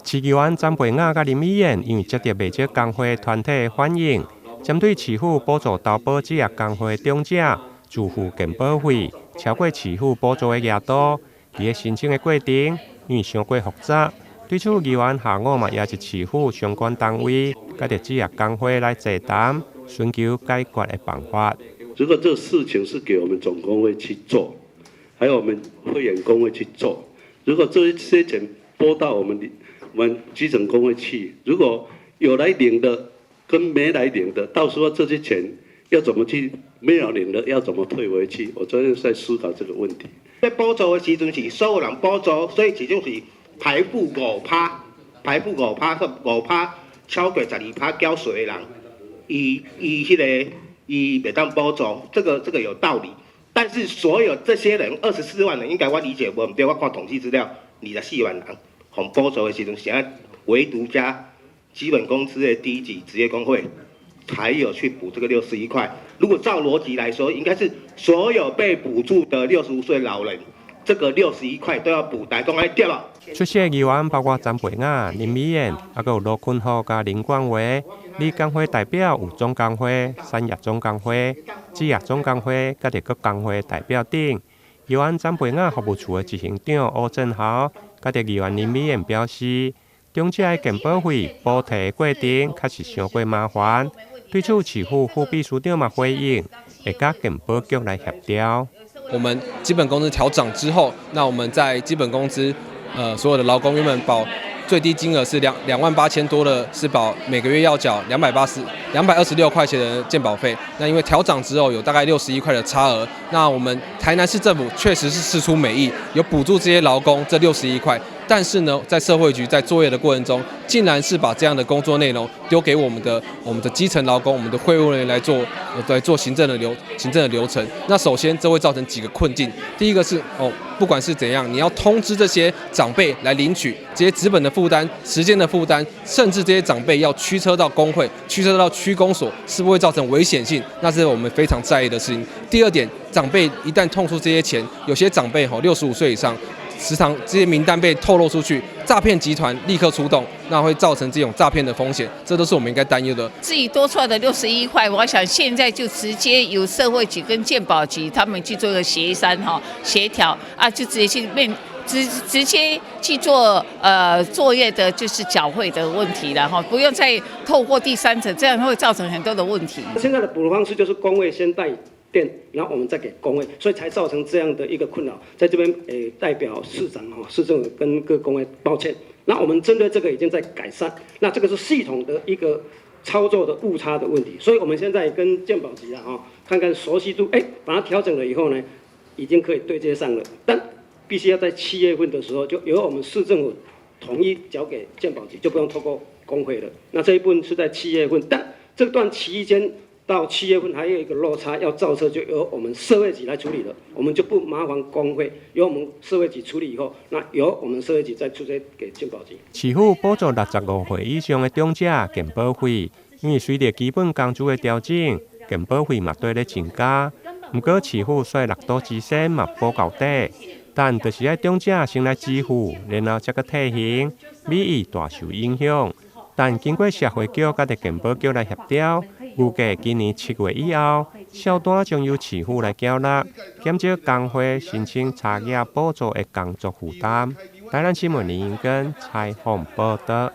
市议员詹培雅甲林美燕因为接到未少工会团体的反映，针对市府补助投保职业工会中者自付健保费超过市府补助的额度，伫申请的过程因为伤过复杂，对此议员下午嘛也是市府相关单位甲着职业工会来座谈，寻求解决的办法。如果这个事情是给我们总工会去做，还有我们会员工会去做，如果这些钱拨到我们基层工会去，如果有来领的跟没来领的，到时候这些钱要怎么去？没有领的要怎么退回去？我昨天在思考这个问题。在补助的时阵是所有人补助，所以始终是排付5%，排付5%超过12%缴税的人，伊袂当补助，这个有道理。但是所有这些人24万人，应该我理解无唔对，我看统计资料，24万人，红补助的时阵，现在唯独加基本工资的第一级职业工会才有去补这个61块。如果照逻辑来说，应该是所有被补助的65岁老人，这个61块都要补，大家爱对吧？出席的议员包括詹培雅、林美燕，还有罗坤浩甲林冠华。理工会代表有总工会、产业总工会、职业总工会，甲着各工会代表等。议员詹培雅服务处的执行长欧振豪，甲着议员林美燕表示，中者的健保费补贴的过程确实伤过麻烦。对此，市府副秘书长嘛回应，会甲健保局来协调。我们基本工资调涨之后，那我们在基本工资，所有的劳工原本保最低金额是28000多的，是保每个月要缴226块钱的健保费。那因为调涨之后有大概61块的差额，那我们台南市政府确实是释出美意，有补助这些劳工这61块。但是呢，在社会局在作业的过程中，竟然是把这样的工作内容丢给我们的基层劳工、我们的会务人员来做行政的流程。那首先这会造成几个困境。第一个是不管是怎样，你要通知这些长辈来领取这些纸本的负担、时间的负担，甚至这些长辈要驱车到工会、驱车到区公所，是不是会造成危险性？那是我们非常在意的事情。第二点，长辈一旦痛出这些钱，有些长辈65岁以上。时常这些名单被透露出去，诈骗集团立刻出动，那会造成这种诈骗的风险，这都是我们应该担忧的。至于多出来的61块，我想现在就直接由社会局跟健保局他们去做个协调啊，就直接去做作业的，就是缴费的问题了哈，不用再透过第三者，这样会造成很多的问题。现在的补助方式就是工会先带店，然后我们再给工会，所以才造成这样的一个困扰。在这边，代表市长市政府跟各工会抱歉。那我们针对这个已经在改善，那这个是系统的一个操作的误差的问题，所以我们现在跟健保局看看熟悉度，把它调整了以后呢，已经可以对接上了，但必须要在7月份的时候，就由我们市政府统一交给健保局，就不用透过工会了。那这一部分是在7月份，但这段期间。到7月份还有一个落差，要造车就由我们社会局来处理了，我们就不麻烦工会，由我们社会局处理以后，那由我们社会局再出这给健保局。市府补助65岁以上的长者健保费，因为随着基本工资的调整，健保费嘛对咧增加。不过市府说6度之前嘛补到底，但就是要长者先来支付，然后才个退行，美意大受影响。但经过社会局甲健保局来协调。预计今年7月以后，小单将由市府来缴纳，减少工会申请茶叶补助的工作负担。台南新闻林英根采访报道。